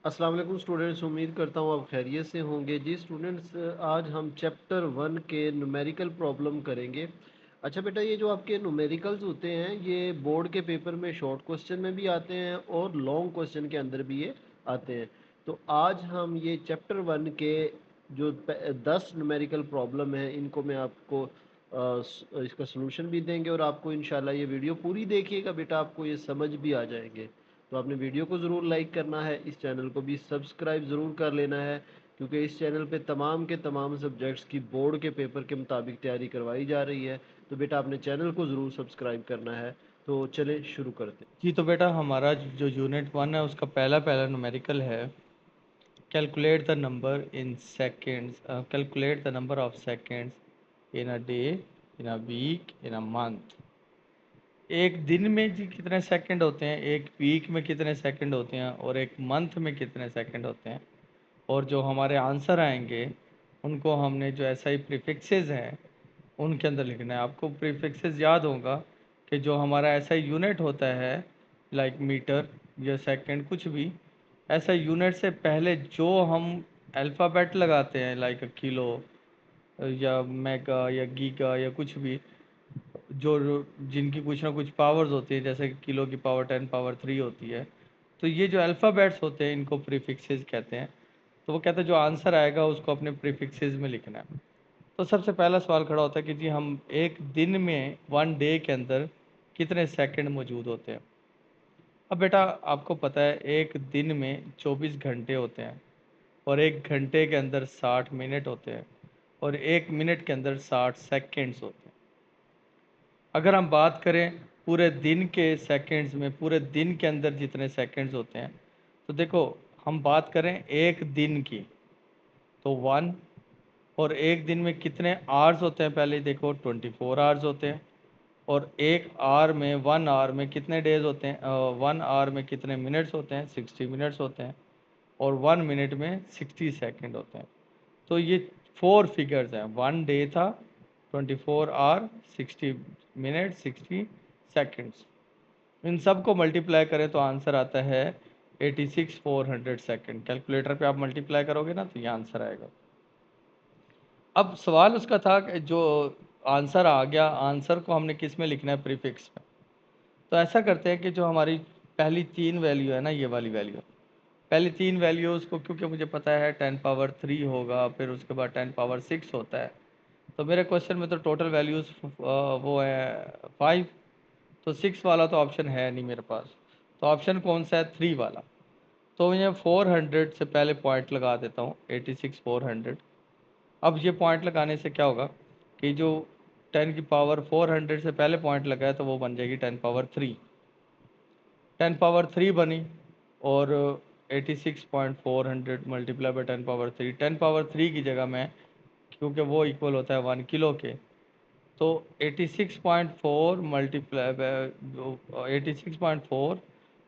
अस्सलाम वालेकुम स्टूडेंट्स, उम्मीद करता हूँ आप खैरियत से होंगे। जी स्टूडेंट्स, आज हम चैप्टर 1 के न्यूमेरिकल प्रॉब्लम करेंगे। अच्छा बेटा, ये जो आपके न्यूमेरिकल्स होते हैं ये बोर्ड के पेपर में शॉर्ट क्वेश्चन में भी आते हैं और लॉन्ग क्वेश्चन के अंदर भी ये आते हैं। तो आज हम ये चैप्टर 1 के जो 10 न्यूमेरिकल प्रॉब्लम है इनको मैं आपको इसका सलूशन भी देंगे और आपको इंशाल्लाह ये वीडियो पूरी देखिएगा बेटा, आपको ये समझ भी आ जाएंगे। तो आपने वीडियो को ज़रूर लाइक करना है, इस चैनल को भी सब्सक्राइब ज़रूर कर लेना है, क्योंकि इस चैनल पे तमाम के तमाम सब्जेक्ट्स की बोर्ड के पेपर के मुताबिक तैयारी करवाई जा रही है। तो बेटा आपने चैनल को ज़रूर सब्सक्राइब करना है। तो चलें शुरू करते हैं। जी तो बेटा हमारा जो यूनिट 1 है उसका पहला पहला न्यूमेरिकल है। Calculate the number in seconds, calculate the number of seconds in a day, in a week, in a month. एक दिन में जी कितने सेकंड होते हैं, एक वीक में कितने सेकंड होते हैं और एक मंथ में कितने सेकंड होते हैं। और जो हमारे आंसर आएंगे उनको हमने जो ऐसा ही प्रीफिक्सेस हैं उनके अंदर लिखना है। आपको प्रीफिक्सेस याद होगा कि जो हमारा ऐसा यूनिट होता है लाइक मीटर या सेकंड कुछ भी ऐसा यूनिट से पहले जो हम अल्फ़ाबेट लगाते हैं लाइक किलो या मेगा या गीगा या कुछ भी जो जिनकी कुछ ना कुछ पावर्स होती है, जैसे कि किलो की पावर 10 पावर 3 होती है। तो ये जो अल्फ़ाबेट्स होते हैं इनको प्रीफिक्सेस कहते हैं। तो वो कहते हैं जो आंसर आएगा उसको अपने प्रीफिक्सेस में लिखना है। तो सबसे पहला सवाल खड़ा होता है कि जी हम एक दिन में 1 डे के अंदर कितने सेकंड मौजूद होते हैं। अब बेटा आपको पता है एक दिन में 24 घंटे होते हैं और एक घंटे के अंदर 60 मिनट होते हैं और एक मिनट के अंदर 60 सेकेंड्स होते हैं। अगर हम बात करें पूरे दिन के सेकंड्स में, पूरे दिन के अंदर जितने सेकंड्स होते हैं, तो देखो हम बात करें एक दिन की तो 1। और एक दिन में कितने आवर्स होते हैं, पहले देखो 24 आवर्स होते हैं। और एक आवर में, 1 आवर में कितने डेज होते हैं, 1 आवर में कितने मिनट्स होते हैं, 60 मिनट्स होते हैं। और 1 मिनट में 60 सेकेंड होते हैं। तो ये 4 फिगर्स हैं। 1 डे था, 24 आवर, 60 मिनट, 60 सेकेंड्स। इन सब को मल्टीप्लाई करें तो आंसर आता है 86,400 सेकेंड। कैलकुलेटर पे आप मल्टीप्लाई करोगे ना तो ये आंसर आएगा। अब सवाल उसका था कि जो आंसर आ गया, आंसर को हमने किस में लिखना है, प्रीफिक्स में। तो ऐसा करते हैं कि जो हमारी पहली 3 वैल्यू है ना, ये वाली वैल्यू, पहली 3 वैल्यूज़ को, क्योंकि मुझे पता है 10 पावर 3 होगा, फिर उसके बाद 10 पावर 6 होता है। तो मेरे क्वेश्चन में तो टोटल वैल्यूज़ वो है 5। तो 6 वाला तो ऑप्शन है नहीं मेरे पास। तो ऑप्शन कौन सा है, 3 वाला। तो मैं 400 से पहले पॉइंट लगा देता हूँ, 86,400। अब ये पॉइंट लगाने से क्या होगा कि जो 10 की पावर 400 से पहले पॉइंट लगा है तो वो बन जाएगी 10 पावर 3। 10 पावर 3 बनी। और 86,400 मल्टीप्लाई बाई 10 पावर 3, 10 पावर 3 की जगह में, क्योंकि वो इक्वल होता है 1 किलो के, तो 86.4 मल्टीप्लाई बाई 86.4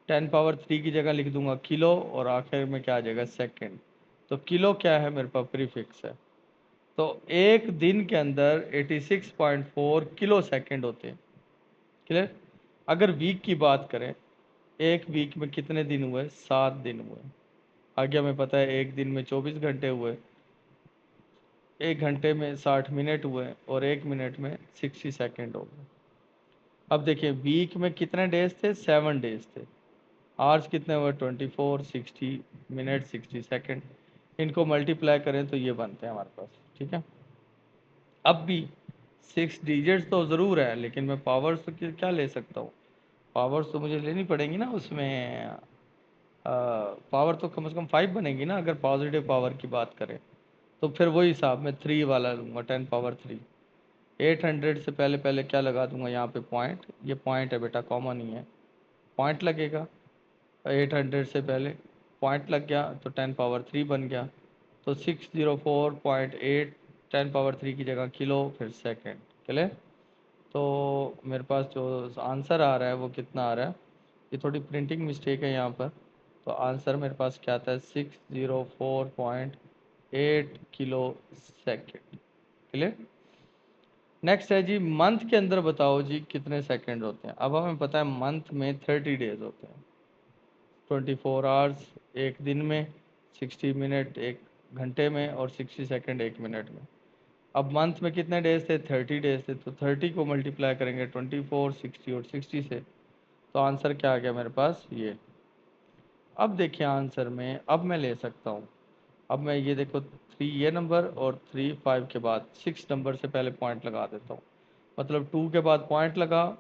10 पावर 3 की जगह लिख दूंगा किलो और आखिर में क्या आ जाएगा, सेकेंड। तो किलो क्या है मेरे पास, प्रीफिक्स है। तो एक दिन के अंदर 86.4 किलो सेकंड होते हैं। क्लियर। अगर वीक की बात करें, एक वीक में कितने दिन हुए, 7 दिन हुए। आगे हमें पता है एक दिन में 24 घंटे हुए, एक घंटे में 60 मिनट हुए और एक मिनट में 60 सेकेंड हो गए। अब देखिए वीक में कितने डेज थे, 7 डेज थे। आवर्स कितने हुए, 24, 60 मिनट, 60 सेकेंड। इनको मल्टीप्लाई करें तो ये बनते हैं हमारे पास। ठीक है। अब भी 6 डिजिट्स तो ज़रूर है, लेकिन मैं पावर्स तो क्या ले सकता हूँ, पावर्स तो मुझे लेनी पड़ेंगी ना उसमें। पावर तो कम से कम 5 बनेगी ना अगर पॉजिटिव पावर की बात करें। तो फिर वही हिसाब में 3 वाला लूँगा, 10 पावर 3। 800 से पहले पहले क्या लगा दूंगा यहाँ पे, पॉइंट। ये पॉइंट है बेटा, कॉमन ही है, पॉइंट लगेगा। 800 से पहले पॉइंट लग गया तो 10 पावर 3 बन गया। तो 604.8, 10 पावर 3 की जगह किलो, फिर सेकेंड। क्लियर। तो मेरे पास जो आंसर आ रहा है वो कितना आ रहा है, ये थोड़ी प्रिंटिंग मिस्टेक है यहाँ पर। तो आंसर मेरे पास क्या आता है, 604.8 किलो सेकेंड। क्लियर। नेक्स्ट है जी, मंथ के अंदर बताओ जी कितने सेकंड होते हैं। अब हमें पता है मंथ में 30 डेज होते हैं। 24 आवर्स एक दिन में, 60 मिनट एक घंटे में, और 60 सेकंड एक मिनट में। अब मंथ में कितने डेज थे? 30 डेज थे। तो 30 को मल्टीप्लाई करेंगे 24, 60 और 60 से, तो आंसर क्या आ गया मेरे पास? ये। अब देखिए आंसर में अब मैं ले सकता हूँ। अब मैं ये देखो 3 ये नंबर और 3 5 के बाद 6 नंबर से पहले पॉइंट लगा देता हूँ। मतलब 2 के बाद पॉइंट लगा,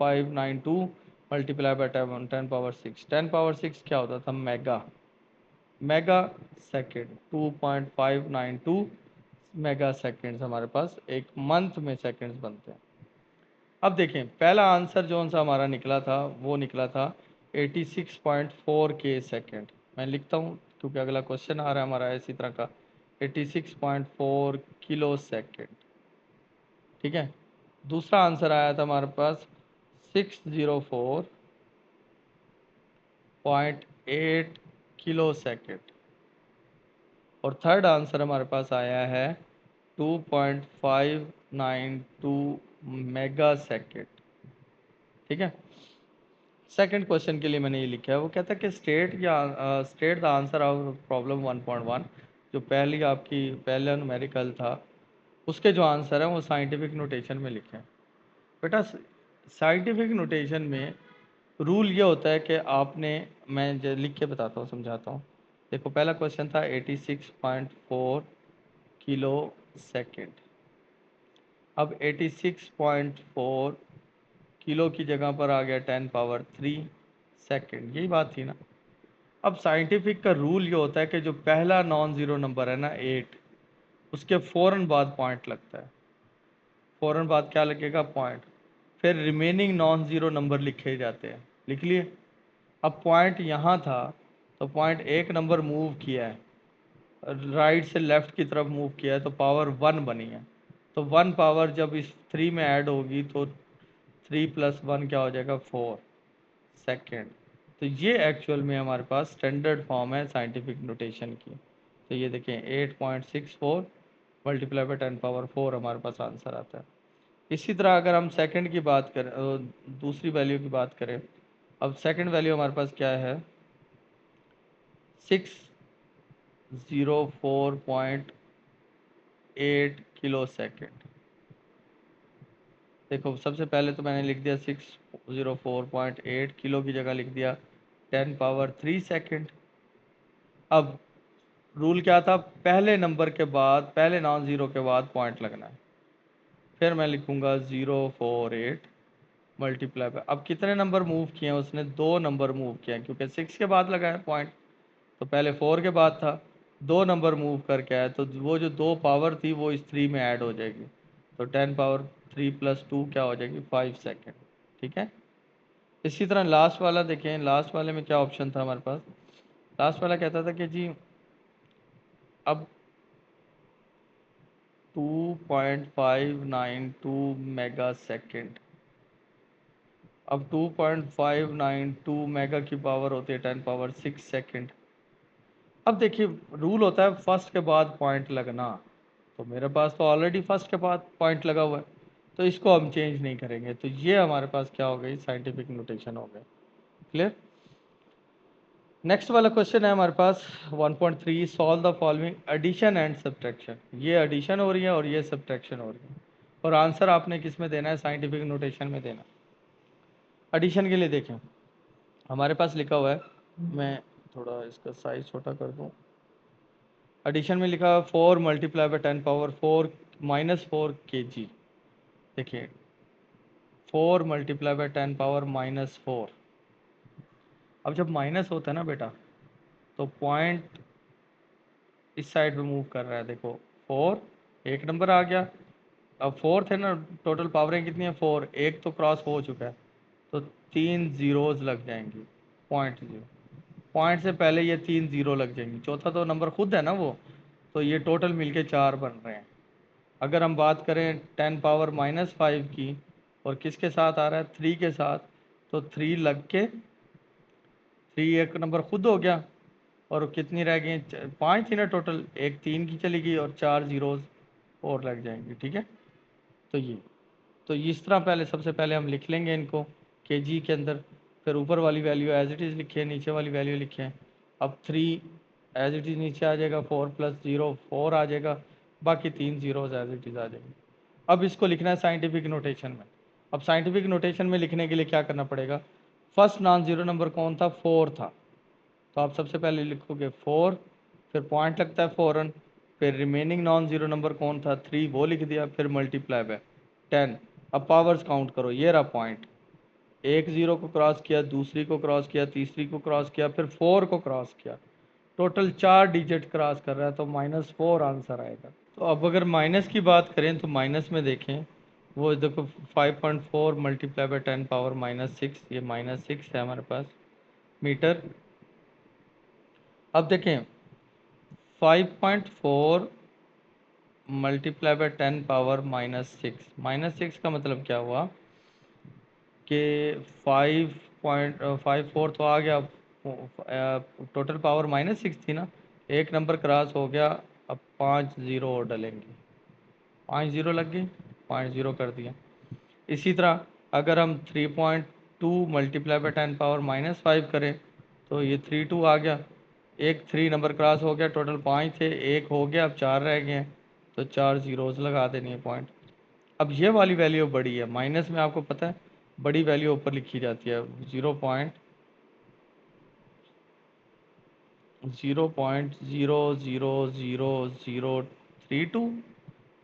592 मल्टीप्लाई बाय 10 पावर 6। 10 पावर 6 क्या होता था? Mega. Mega second. 2.592 mega seconds हमारे पास एक मंथ में सेकेंड्स बनते हैं। अब देखें पहला आंसर जो सा हमारा निकला था वो निकला था 86.4 के सेकेंड। मैं लिखता हूँ क्योंकि अगला क्वेश्चन आ रहा है हमारा इसी तरह का, 86.4 किलो सेकेंड। ठीक है। दूसरा आंसर आया था हमारे पास 604.8 किलो सेकेंड। और थर्ड आंसर हमारे पास आया है 2.592 मेगा सेकेंड। ठीक है। सेकंड क्वेश्चन के लिए मैंने ये लिखा है, वो कहता है कि state the answer of problem 1.1। जो पहली आपकी पहला न्यूमेरिकल था उसके जो आंसर है वो साइंटिफिक नोटेशन में लिखे हैं। बेटा साइंटिफिक नोटेशन में रूल ये होता है कि आपने, मैं लिख के बताता हूँ समझाता हूँ। देखो पहला क्वेश्चन था 86.4 किलो सेकेंड। अब 86.4 किलो की जगह पर आ गया 10 पावर 3 सेकेंड। यही बात थी ना। अब साइंटिफिक का रूल ये होता है कि जो पहला नॉन ज़ीरो नंबर है ना 8, उसके फ़ौरन बाद पॉइंट लगता है। फ़ौरन बाद क्या लगेगा? पॉइंट। फिर रिमेनिंग नॉन ज़ीरो नंबर लिखे जाते हैं। लिख लिए। अब पॉइंट यहाँ था तो पॉइंट एक नंबर मूव किया है, राइट से लेफ्ट की तरफ मूव किया है तो पावर 1 बनी है। तो 1 पावर जब इस 3 में ऐड होगी तो 3 + 1 क्या हो जाएगा? 4 सेकेंड। तो ये एक्चुअल में हमारे पास स्टैंडर्ड फॉर्म है साइंटिफिक नोटेशन की। तो ये देखें 8.64 मल्टीप्लाई बाय 10 पावर 4 हमारे पास आंसर आता है। इसी तरह अगर हम सेकंड की बात करें, दूसरी वैल्यू की बात करें, अब सेकंड वैल्यू हमारे पास क्या है? 604.8 किलो सेकेंड। देखो सबसे पहले तो मैंने लिख दिया 604.8 किलो की जगह लिख दिया 10 पावर 3 सेकेंड। अब रूल क्या था? पहले नंबर के बाद, पहले नॉन ज़ीरो के बाद पॉइंट लगना है। फिर मैं लिखूंगा 048 मल्टीप्लाई बाय, अब कितने नंबर मूव किए हैं उसने? 2 नंबर मूव किए हैं क्योंकि 6 के बाद लगा है पॉइंट, तो पहले 4 के बाद था। 2 नंबर मूव करके आया तो वो जो 2 पावर थी वो इस 3 में ऐड हो जाएगी। तो 10 पावर 3 + 2 क्या हो जाएगी? 5 सेकेंड। ठीक है। इसी तरह लास्ट वाला देखें, लास्ट वाले में क्या ऑप्शन था हमारे पास? लास्ट वाला कहता था कि जी अब 2.592 मेगा सेकेंड। अब 2.592 मेगा की पावर होती है 10 पावर 6 सेकेंड। अब देखिए रूल होता है फर्स्ट के बाद पॉइंट लगना, तो मेरे पास तो ऑलरेडी फर्स्ट के बाद पॉइंट लगा हुआ है तो इसको हम चेंज नहीं करेंगे। तो ये हमारे पास क्या हो गई? साइंटिफिक नोटेशन हो गई। क्लियर। नेक्स्ट वाला क्वेश्चन है हमारे पास 1.3, solve the following addition and subtraction. ये एडिशन हो रही है और ये सब्ट्रैक्शन हो रही है, और आंसर आपने किस में देना है? साइंटिफिक नोटेशन में देना। एडिशन के लिए देखें हमारे पास लिखा हुआ है, मैं थोड़ा इसका साइज छोटा कर दूं। एडिशन में लिखा है 4 मल्टीप्लाई बाय 10 पावर 4 -4 kg। देखिए 4 मल्टीप्लाई बाय 10 पावर -4। अब जब माइनस होता है ना बेटा तो पॉइंट इस साइड पे मूव कर रहा है। देखो 4 एक नंबर आ गया, अब 4 थे ना, टोटल पावरें कितनी है? 4, एक तो क्रॉस हो चुका है तो 3 जीरोज लग जाएंगी। पॉइंट जीरो, पॉइंट से पहले ये 3 जीरो लग जाएंगी, चौथा तो नंबर खुद है ना वो, तो ये टोटल मिलके 4 बन रहे हैं। अगर हम बात करें 10 पावर -5 की, और किसके साथ आ रहा है? 3 के साथ, तो 3 लग के 3 एक नंबर खुद हो गया, और कितनी रह गई? 5 थी ना टोटल, एक 3 की चली गई और 4 जीरोज और लग जाएंगी। ठीक है। तो ये, तो इस तरह पहले सबसे पहले हम लिख लेंगे इनको केजी के अंदर। फिर ऊपर वाली वैल्यू एज इट इज़ लिखिए, नीचे वाली वैल्यू लिखिए। अब 3 एज इट इज़ नीचे आ जाएगा, 4 + 0 4 आ जाएगा, बाकी 3 जीरोज एज इट इज़ आ जाएंगे। अब इसको लिखना है साइंटिफिक नोटेशन में। अब साइंटिफिक नोटेशन में लिखने के लिए क्या करना पड़ेगा, फर्स्ट नॉन जीरो नंबर कौन था, 4 था, तो आप सबसे पहले लिखोगे 4, फिर पॉइंट लगता है फॉरन, फिर रिमेनिंग नॉन जीरो नंबर कौन था 3, वो लिख दिया, फिर मल्टीप्लाई बाय 10। अब पावर्स काउंट करो, ये रहा पॉइंट, एक जीरो को क्रॉस किया, दूसरी को क्रॉस किया, तीसरी को क्रॉस किया, फिर 4 को क्रॉस किया, टोटल 4 डिजिट क्रॉस कर रहा है, तो -4 आंसर आएगा। तो अब अगर माइनस की बात करें तो माइनस में देखें, वो देखो 5.4 मल्टीप्लाई बाय 10 पावर -6, ये -6 है हमारे पास मीटर। अब देखें 5.4 मल्टीप्लाई बाय 10 पावर -6 का मतलब क्या हुआ कि 5.54 तो आ गया, टोटल पावर -6 थी ना, एक नंबर क्रॉस हो गया। अब 5 जीरो और डलेंगे, 5 जीरो लग गई, 5 जीरो कर दिया। इसी तरह अगर हम 3.2 मल्टीप्लाई बाय 10 पावर -5 करें तो ये 32 आ गया, एक 3 नंबर क्रॉस हो गया, टोटल 5 थे, एक हो गया, अब 4 रह गए हैं, तो 4 जीरोज लगा देनी है पॉइंट। अब ये वाली वैल्यू बड़ी है, माइनस में आपको पता है बड़ी वैल्यू ऊपर लिखी जाती है, 0.0000032,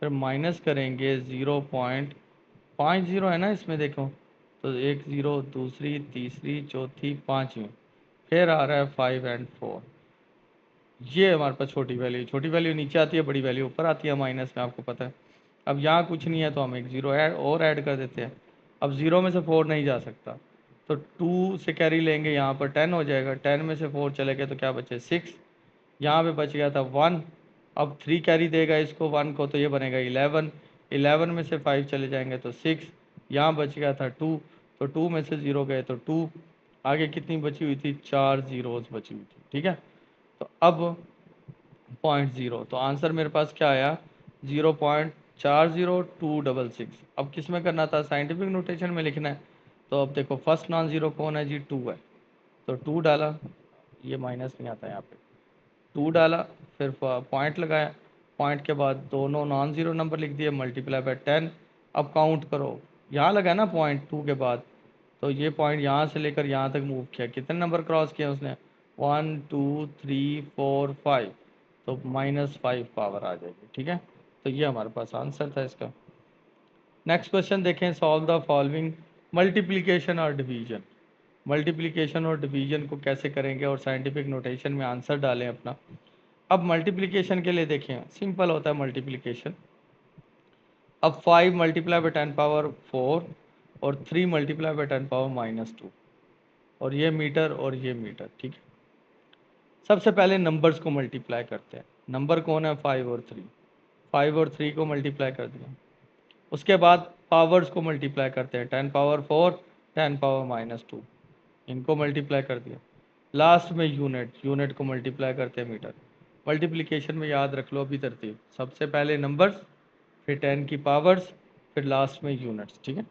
फिर माइनस करेंगे 0.50 है ना इसमें देखो, तो एक ज़ीरो, दूसरी, तीसरी, चौथी, पाँचवीं, फिर आ रहा है 5 और 4। ये हमारे पास छोटी वैल्यू नीचे आती है, बड़ी वैल्यू ऊपर आती है माइनस में, आपको पता है। अब यहाँ कुछ नहीं है तो हम एक ज़ीरो ऐड कर देते हैं। अब ज़ीरो में से 4 नहीं जा सकता, तो 2 से कैरी लेंगे, यहाँ पर 10 हो जाएगा, 10 में से 4 चले गए तो क्या बचे 6, यहाँ पे बच गया था 1। अब 3 कैरी देगा इसको 1 को, तो ये बनेगा 11, 11 में से 5 चले जाएंगे तो 6, यहाँ बच गया था 2, तो 2 में से 0 गए तो 2, आगे कितनी बची हुई थी, 4 जीरोज बची हुई थी, ठीक है। तो अब 0.0, तो आंसर मेरे पास क्या आया, 0.40266। अब किस में करना था, साइंटिफिक नोटेशन में लिखना है। तो अब देखो फर्स्ट नॉन जीरो कौन है जी, 2 है, तो 2 डाला, ये माइनस नहीं आता यहाँ पे, 2 डाला, फिर पॉइंट लगाया, पॉइंट के बाद दोनों नॉन जीरो नंबर लिख दिए, मल्टीप्लाई बाय 10। अब काउंट करो, यहाँ लगा ना पॉइंट 2 के बाद, तो ये पॉइंट यहाँ से लेकर यहाँ तक मूव किया, कितने नंबर क्रॉस किया उसने, 1 2 3 4 5, तो -5 पावर आ जाएगी, ठीक है। तो ये हमारे पास आंसर था इसका। नेक्स्ट क्वेश्चन देखें, सॉल्व द फॉलोइंग मल्टीप्लिकेशन और डिवीजन। मल्टीप्लिकेशन और डिवीजन को कैसे करेंगे और साइंटिफिक नोटेशन में आंसर डालें अपना। अब मल्टीप्लिकेशन के लिए देखें, सिंपल होता है मल्टीप्लिकेशन। अब 5 मल्टीप्लाई बाय 10 पावर 4 और 3 मल्टीप्लाई बाय 10 पावर -2, और ये मीटर और ये मीटर, ठीक है। सबसे पहले नंबर्स को मल्टीप्लाई करते हैं, नंबर कौन है 5 और 3, 5 और 3 को मल्टीप्लाई कर दिया। उसके बाद पावर्स को मल्टीप्लाई करते हैं, 10 पावर 4, 10 पावर -2, इनको मल्टीप्लाई कर दिया। लास्ट में यूनिट को मल्टीप्लाई करते हैं मीटर। मल्टीप्लिकेशन में याद रख लो अभी तरतीब, सबसे पहले नंबर्स, फिर 10 की पावर्स, फिर लास्ट में यूनिट्स, ठीक है।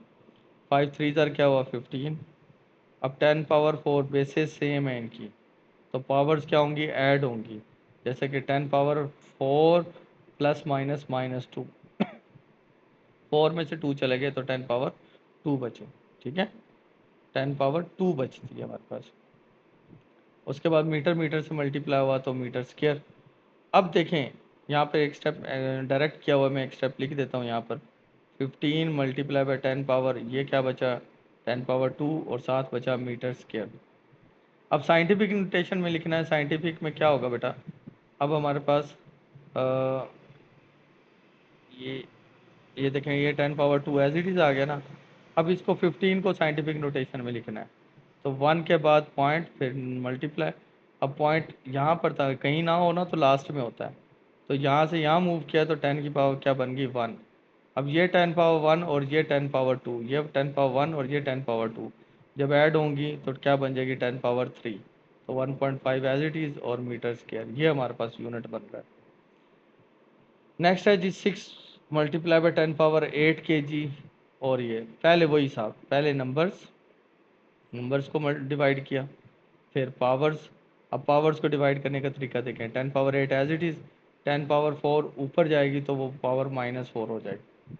5 3 ज़र क्या हुआ 15। अब 10 पावर 4 बेसिस सेम है इनकी, तो पावर्स क्या होंगी, ऐड होंगी, जैसे कि 10 पावर 4 प्लस माइनस -2, 4 में से 2 चले गए तो 10 पावर 2 बचे, ठीक है, 10 पावर 2 बचती है हमारे पास। उसके बाद मीटर से मल्टीप्लाई हुआ तो मीटर स्क्वायर। अब देखें यहाँ पे एक स्टेप डायरेक्ट किया हुआ, मैं एक स्टेप लिख देता हूँ यहाँ पर, 15 मल्टीप्लाई बाय 10 पावर, ये क्या बचा 10 पावर 2, और साथ बचा मीटर स्क्वायर। अब साइंटिफिक नोटेशन में लिखना है, साइंटिफिक में क्या होगा बेटा, अब हमारे पास अ, ये ये देखें, ये 10 पावर 2 एज इट इज़ आ गया ना। अब इसको 15 को साइंटिफिक नोटेशन में लिखना है, तो 1 के बाद पॉइंट, फिर मल्टीप्लाई। अब पॉइंट यहाँ पर था, कहीं ना हो ना तो लास्ट में होता है, तो यहाँ से यहाँ मूव किया तो 10 की पावर क्या बन गई 1। अब ये 10 पावर 1 और ये 10 पावर 2, ये 10 पावर 1 और ये 10 पावर 2 जब ऐड होंगी तो क्या बन जाएगी 10 पावर 3, तो 1.5 एज इट इज़ और मीटर स्क्वायर, ये हमारे पास यूनिट बन रहा है। नेक्स्ट है जी 6 मल्टीप्लाई बाय 10 पावर 8 kg, और ये पहले वही साहब, पहले नंबर्स, नंबर्स को डिवाइड किया, फिर पावर्स। अब पावर्स को डिवाइड करने का तरीका देखें, 10 power 8 as it is, 10 power 4 ऊपर जाएगी तो वो पावर -4 हो जाएगी।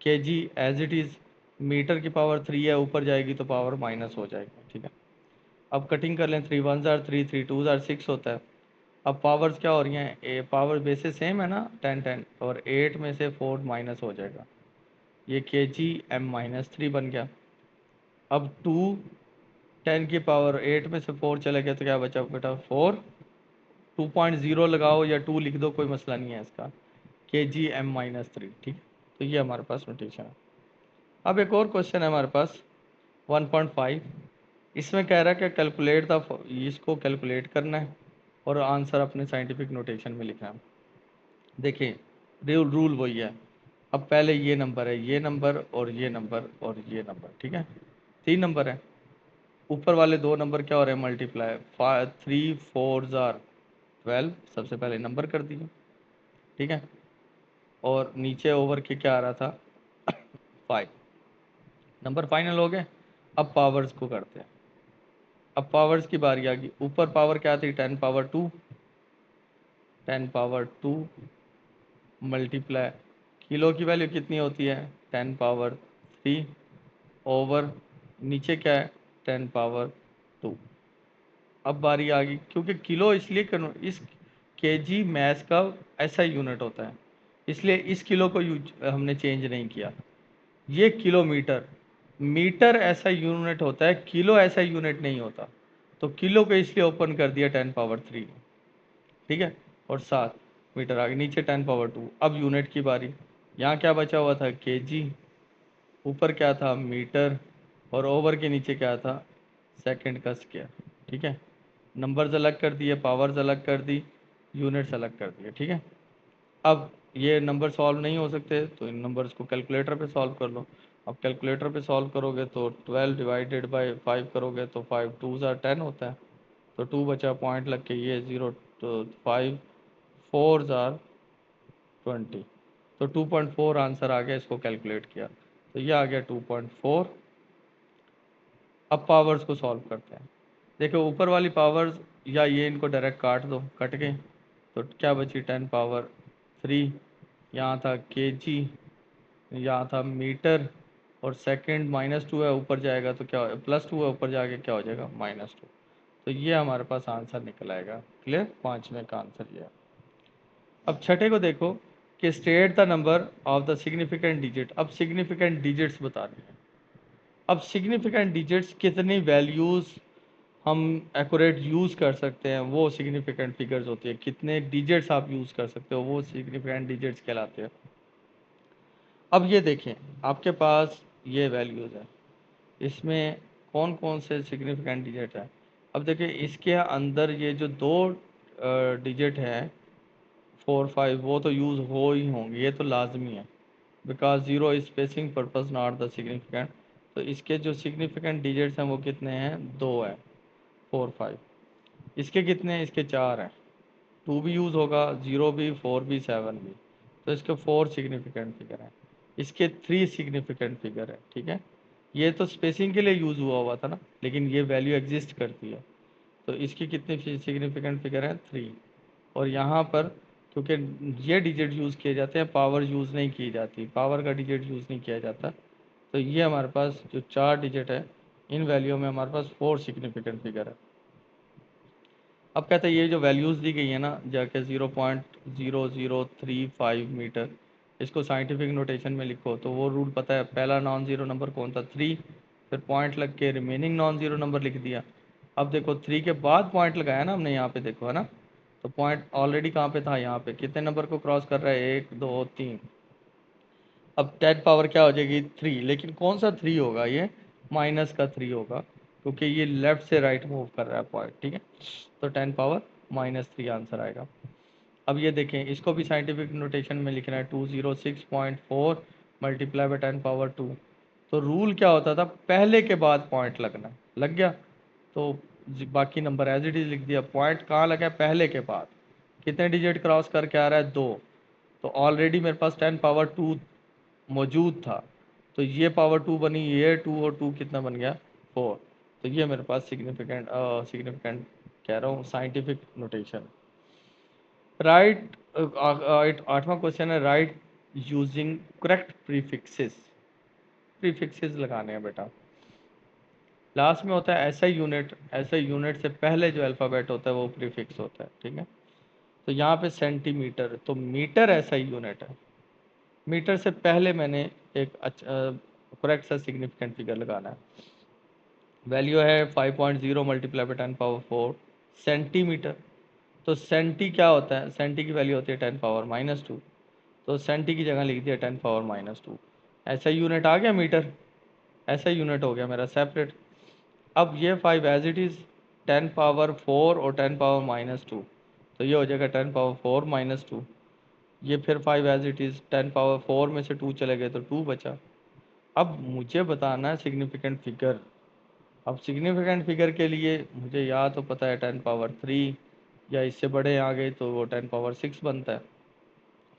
के जी एज इट इज़, मीटर की पावर 3 है, ऊपर जाएगी तो पावर माइनस हो जाएगी, ठीक है। अब कटिंग कर लें, 3 1 जार 3, 3 2 जार 6 होता है। अब पावर्स क्या हो रही हैं, पावर बेसिस सेम है ना, 10 और 8 में से 4 माइनस हो जाएगा, ये के जी m-3 बन गया। अब 2 10 की पावर 8 में से 4 चले गया तो क्या बचा बेटा 4, 2.0 लगाओ या 2 लिख दो, कोई मसला नहीं है इसका, के जी m-3, ठीक है। तो ये हमारे पास नोटेशन है। अब एक और क्वेश्चन है हमारे पास 1.5, इसमें कह रहा है कि कैलकुलेट द, इसको कैलकुलेट करना है और आंसर अपने साइंटिफिक नोटेशन में लिखना है। देखिए रूल वही है। अब पहले ये नंबर है, ये नंबर और ये नंबर और ये नंबर, ठीक है, 3 नंबर है। ऊपर वाले 2 नंबर क्या हो रहे हैं, मल्टीप्लाई, 3 4 जार 12, सबसे पहले नंबर कर दिए, ठीक है। और नीचे ओवर के क्या आ रहा था 5, नंबर फाइनल हो गए। अब पावर्स को करते हैं। अब पावर्स की बारी आ गई, ऊपर पावर क्या थी 10 पावर 2, 10 पावर 2 मल्टीप्लाई, किलो की वैल्यू कितनी होती है 10 पावर 3 ओवर, नीचे क्या है 10 पावर 2। अब बारी आ गई, क्योंकि किलो इसलिए इस केजी मैथ का ऐसा यूनिट होता है, इसलिए इस किलो को यूज हमने चेंज नहीं किया। ये किलोमीटर, मीटर ऐसा यूनिट होता है, किलो ऐसा यूनिट नहीं होता, तो किलो को इसलिए ओपन कर दिया 10 पावर 3, ठीक है। और 7 मीटर आगे, नीचे 10 पावर 2। अब यूनिट की बारी, यहाँ क्या बचा हुआ था केजी, ऊपर क्या था मीटर, और ओवर के नीचे क्या था सेकंड का स्क्वायर, ठीक है। नंबर्स अलग कर दिए, पावर्स अलग कर दी, यूनिट्स अलग कर दिए, ठीक है। अब ये नंबर सॉल्व नहीं हो सकते तो इन नंबर्स को कैलकुलेटर पे सॉल्व कर लो। अब कैलकुलेटर पे सॉल्व करोगे तो 12 डिवाइडेड बाय 5 करोगे तो 5 2 ज़ा 10 होता है, तो 2 बचा, पॉइंट लग के ये 0, तो 5 4 ज़ार 20, तो 2.4 आंसर आ गया। इसको कैलकुलेट किया तो ये आ गया 2.4। अब पावर्स को सॉल्व करते हैं। देखो ऊपर वाली पावर्स या ये इनको डायरेक्ट काट दो, कट गए, तो क्या बची 10 पावर 3, यहाँ था केजी, यहाँ था मीटर, और सेकंड -2 है, ऊपर जाएगा तो क्या, +2 है, ऊपर जाके क्या हो जाएगा -2। तो ये हमारे पास आंसर निकल आएगा। क्लियर, 5वें का आंसर ये है। अब छठे को देखो कि state the number of the significant digit. अब सिग्निफिकेंट डिजिट्स बतानी है। अब सिग्निफिकेंट डिजिट्स कितनी वैल्यूज़ हम एक्यूरेट यूज़ कर सकते हैं, वो सिग्निफिकेंट फिगर्स होती है। कितने डिजिट्स आप यूज़ कर सकते हो, वो सिग्निफिकेंट डिजिट्स कहलाते हैं। अब ये देखें, आपके पास ये वैल्यूज़ है, इसमें कौन कौन से सिग्निफिकेंट डिजिट है। अब देखिए इसके अंदर ये जो दो डिजिट है 4 5, वो तो यूज़ हो ही होंगे, ये तो लाजमी है, because zero is spacing purpose not the significant. तो इसके जो सिग्निफिकेंट डिजिट्स हैं वो कितने हैं, 2 है, 4 5। इसके कितने हैं, इसके 4 हैं, 2 भी यूज़ होगा, 0 भी, 4 भी, 7 भी, तो इसके 4 सिग्निफिकेंट फिगर हैं। इसके 3 सिग्निफिकेंट फिगर है, ठीक है। ये तो स्पेसिंग के लिए यूज़ हुआ था ना, लेकिन ये वैल्यू एग्जिस्ट करती है, तो इसकी कितनी सिग्निफिकेंट फिगर है 3। और यहाँ पर क्योंकि ये डिजिट यूज़ किए जाते हैं, पावर यूज़ नहीं की जाती, पावर का डिजिट यूज़ नहीं किया जाता, तो ये हमारे पास जो 4 डिजिट है, इन वैल्यू में हमारे पास 4 सिग्निफिकेंट फिगर है। अब कहते हैं ये जो वैल्यूज़ दी गई है ना, जाके 0.0035 मीटर, इसको साइंटिफिक नोटेशन में लिखो तो वो रूल पता है, पहला नॉन ज़ीरो नंबर कौन था 3, फिर पॉइंट लग के रिमेनिंग नॉन ज़ीरो नंबर लिख दिया। अब देखो 3 के बाद पॉइंट लगाया ना हमने, यहाँ पे देखो है ना, तो पॉइंट ऑलरेडी कहाँ पे था, यहाँ पे, कितने नंबर को क्रॉस कर रहा है 1 2 3। अब 10 पावर क्या हो जाएगी 3, लेकिन कौन सा 3 होगा, ये -3 होगा, क्योंकि ये लेफ्ट से राइट मूव कर रहा है पॉइंट, ठीक है। तो 10 पावर-3 आंसर आएगा। अब ये देखें, इसको भी साइंटिफिक नोटेशन में लिखना है, 206.4 मल्टीप्लाई बाई 10 पावर 2। तो रूल क्या होता था, पहले के बाद पॉइंट लगना, लग गया तो बाकी नंबर एज इट इज लिख दिया। पॉइंट कहाँ लगा है, पहले के बाद, कितने डिजिट क्रॉस करके आ रहा है 2, तो ऑलरेडी मेरे पास 10 पावर 2 मौजूद था, तो ये पावर 2 बनी, ये 2 और 2 कितना बन गया 4। तो ये मेरे पास सिग्निफिकेंट कह रहा हूँ साइंटिफिक नोटेशन। राइट, आठवां क्वेश्चन है right using correct prefixes. Prefixes लगाने हैं बेटा। लास्ट में होता है ऐसा यूनिट से पहले जो अल्फ़ाबेट होता है वो प्रीफिक्स होता है, ठीक है। तो यहाँ पे सेंटीमीटर, तो मीटर ऐसा यूनिट है। मीटर से पहले मैंने एक करेक्ट सा सिग्निफिकेंट फिगर लगाना है। वैल्यू है 5.0 मल्टीप्लाई बाई 10 पावर 4 सेंटीमीटर। तो सेंटी क्या होता है, सेंटी की वैल्यू होती है 10 पावर -2। तो सेंटी की जगह लिख दिया 10 पावर -2। ऐसा यूनिट आ गया मीटर, ऐसा यूनिट हो गया मेरा सेपरेट। अब ये 5 एज इट इज़ 10 पावर 4 और 10 पावर-2, तो ये हो जाएगा 10 पावर 4 - 2। ये फिर 5 एज इट इज़ 10 पावर 4 में से 2 चले गए तो 2 बचा। अब मुझे बताना है सिग्निफिकेंट फिगर। अब सिग्निफिकेंट फिगर के लिए मुझे या तो पता है 10 पावर 3, या इससे बड़े आ गए तो वो 10 पावर 6 बनता है।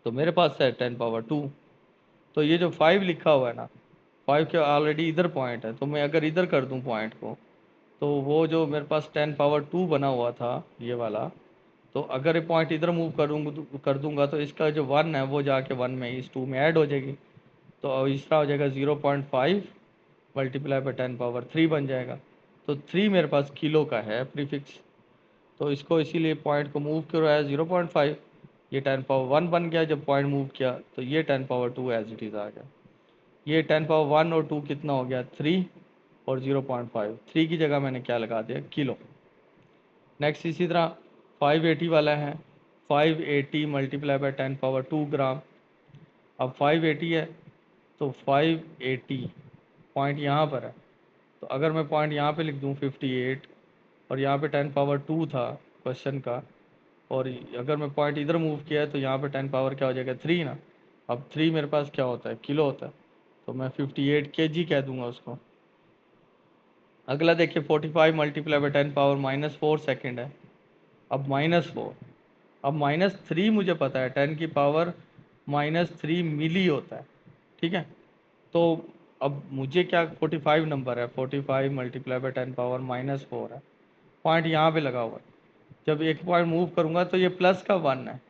तो मेरे पास है 10 पावर 2। तो ये जो 5 लिखा हुआ है ना, 5 के ऑलरेडी इधर पॉइंट है, तो मैं अगर इधर कर दूं पॉइंट को, तो वो जो मेरे पास 10 पावर 2 बना हुआ था ये वाला, तो अगर ये पॉइंट इधर मूव कर दूंगा तो इसका जो 1 है वो जाके 1 में इस 2 में ऐड हो जाएगी। तो अब इस तरह हो जाएगा 0.5 मल्टीप्लाई बाई 10 पावर 3 बन जाएगा। तो 3 मेरे पास किलो का है प्रीफिक्स, तो इसको इसीलिए पॉइंट को मूव करवाया 0.5। ये 10 पावर 1 बन गया जब पॉइंट मूव किया, तो ये 10 पावर 2 एज इट इज़ आ गया। ये 10 पावर 1 और 2 कितना हो गया 3, और 0.5, 3 की जगह मैंने क्या लगा दिया किलो। नेक्स्ट इसी तरह 580 वाला है, 580 मल्टीप्लाई बाई 10 पावर 2 ग्राम। अब 580 है तो 580 पॉइंट यहाँ पर है, तो अगर मैं पॉइंट यहाँ पे लिख दूँ 58, और यहाँ पे 10 पावर 2 था क्वेश्चन का, और अगर मैं पॉइंट इधर मूव किया है तो यहाँ पे 10 पावर क्या हो जाएगा 3 ना। अब 3 मेरे पास क्या होता है किलो होता है, तो मैं 58 kg कह दूंगा उसको। अगला देखिए 45 मल्टीप्लाई बाई 10 पावर-4 सेकेंड है। अब -4, अब -3 मुझे पता है 10 की पावर-3 मिली होता है, ठीक है। तो अब मुझे क्या 45 नंबर है, 45 मल्टीप्लाई बाई 10 पावर-4 है, पॉइंट यहाँ पे लगा हुआ है। जब एक पॉइंट मूव करूँगा तो ये प्लस का 1 है,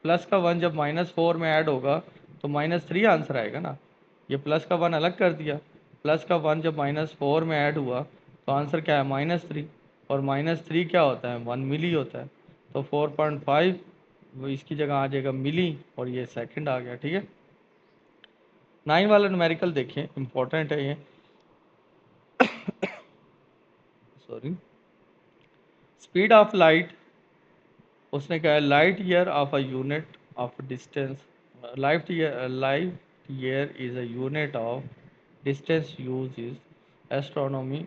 प्लस का 1 जब -4 में ऐड होगा तो -3 आंसर आएगा ना। ये प्लस का 1 अलग कर दिया, प्लस का 1 जब -4 में ऐड हुआ तो आंसर क्या है -3, और -3 क्या होता है 1 मिली होता है। तो 4.5 वो इसकी जगह आ जाएगा मिली, और ये सेकंड आ गया, ठीक है। 9 वाला न्यूमेरिकल देखें, इंपॉर्टेंट है ये, सॉरी। स्पीड ऑफ लाइट, उसने कहा है light year of a unit of distance, light year is a unit of distance used is astronomy.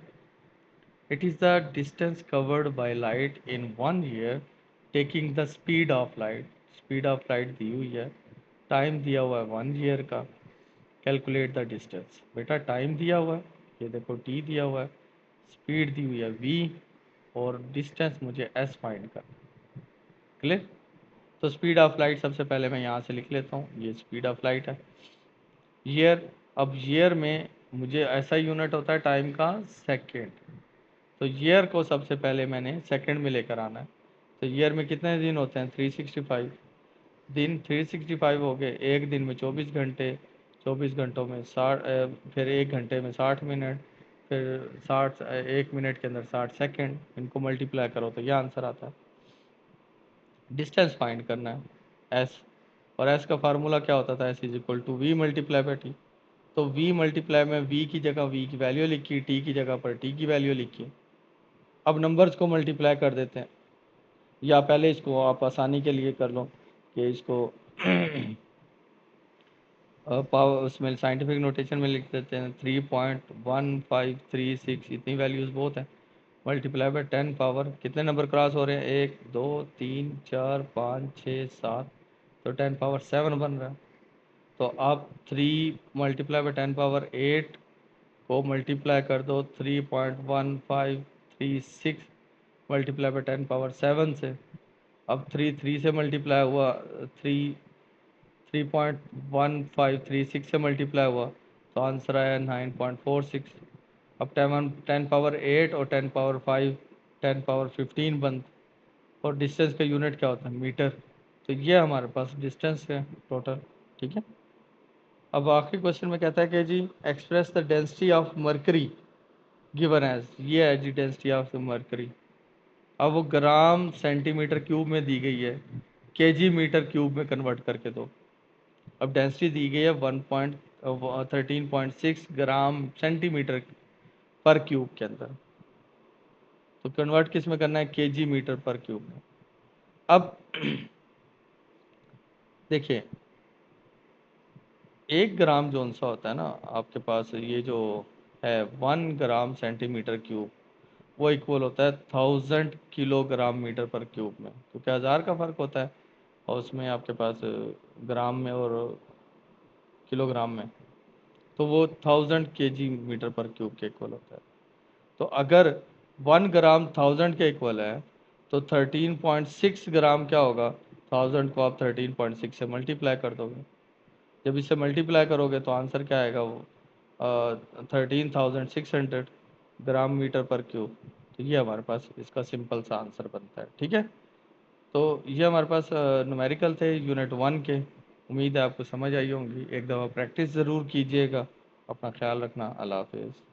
It is the distance covered by light in 1 year taking the speed of light. Speed of light दी हुई है, time दिया हुआ है 1 year का। Calculate the distance, बेटा time दिया हुआ है, ये देखो टी दिया हुआ है, स्पीड दी हुई है v, और डिस्टेंस मुझे s फाइंड कर। क्लियर। तो स्पीड ऑफ लाइट सबसे पहले मैं यहाँ से लिख लेता हूँ, ये स्पीड ऑफ लाइट है। ईयर, अब ईयर में मुझे ऐसा यूनिट होता है टाइम का सेकेंड, तो ईयर को सबसे पहले मैंने सेकंड में लेकर आना है। तो ईयर में कितने दिन होते हैं 365 दिन, 365 हो गए। एक दिन में 24 घंटे, 24 घंटों में 60, फिर 1 घंटे में 60 मिनट, फिर 60, 1 मिनट के अंदर 60 सेकेंड, इनको मल्टीप्लाई करो तो यह आंसर आता है। डिस्टेंस फाइंड करना है एस, और एस का फार्मूला क्या होता था, S is equal to V multiply by T. तो v मल्टीप्लाई में v की जगह v की वैल्यू लिखी, t की जगह पर t की वैल्यू लिखी। अब नंबर्स को मल्टीप्लाई कर देते हैं, या पहले इसको आप आसानी के लिए कर लो कि इसको पावर उसमें साइंटिफिक नोटेशन में लिख देते हैं 3.1536, इतनी वैल्यूज़ बहुत है। मल्टीप्लाई बाय 10 पावर, कितने नंबर क्रॉस हो रहे हैं 1 2 3 4 5 6 7, तो 10 पावर 7 बन रहा है। तो आप 3 मल्टीप्लाई बाय 10 पावर 8 को मल्टीप्लाई कर दो 3.1536 मल्टीप्लाई बाय 10 पावर 7 से। अब 3 से मल्टीप्लाई हुआ, 3.1536 से मल्टीप्लाई हुआ, तो आंसर आया 9.46। अब 10 पावर 8 और 10 पावर 5 10 पावर 15 बन, और डिस्टेंस का यूनिट क्या होता है? मीटर। तो ये हमारे पास डिस्टेंस है टोटल। ठीक है। अब आखिरी क्वेश्चन में कहता है कि जी express the density of mercury given as, ये है जी डेंसिटी ऑफ मरकरी। अब वो ग्राम सेंटीमीटर क्यूब में दी गई है, केजी मीटर क्यूब में कन्वर्ट करके दो। अब डेंसिटी दी गई है 13.6 ग्राम सेंटीमीटर पर क्यूब के अंदर, तो कन्वर्ट किस में करना है? केजी मीटर पर क्यूब में। अब देखिए, 1 ग्राम जो सा होता है ना आपके पास, ये जो है 1 ग्राम सेंटीमीटर क्यूब, वो इक्वल होता है 1000 किलोग्राम मीटर पर क्यूब में, क्योंकि 1000 का फर्क होता है और उसमें आपके पास ग्राम में और किलोग्राम में, तो वो 1000 केजी मीटर पर क्यूब के इक्वल होता है। तो अगर 1 ग्राम 1000 के इक्वल है, तो 13.6 ग्राम क्या होगा? 1000 को आप 13.6 से मल्टीप्लाई कर दोगे। जब इससे मल्टीप्लाई करोगे तो आंसर क्या आएगा? वो 13,600 ग्राम मीटर पर क्यूब। तो ये हमारे पास इसका सिंपल सा आंसर बनता है। ठीक है। तो ये हमारे पास न्यूमेरिकल थे यूनिट 1 के। उम्मीद है आपको समझ आई होंगी। एक दफ़ा प्रैक्टिस ज़रूर कीजिएगा। अपना ख्याल रखना। अल्लाह हाफिज़।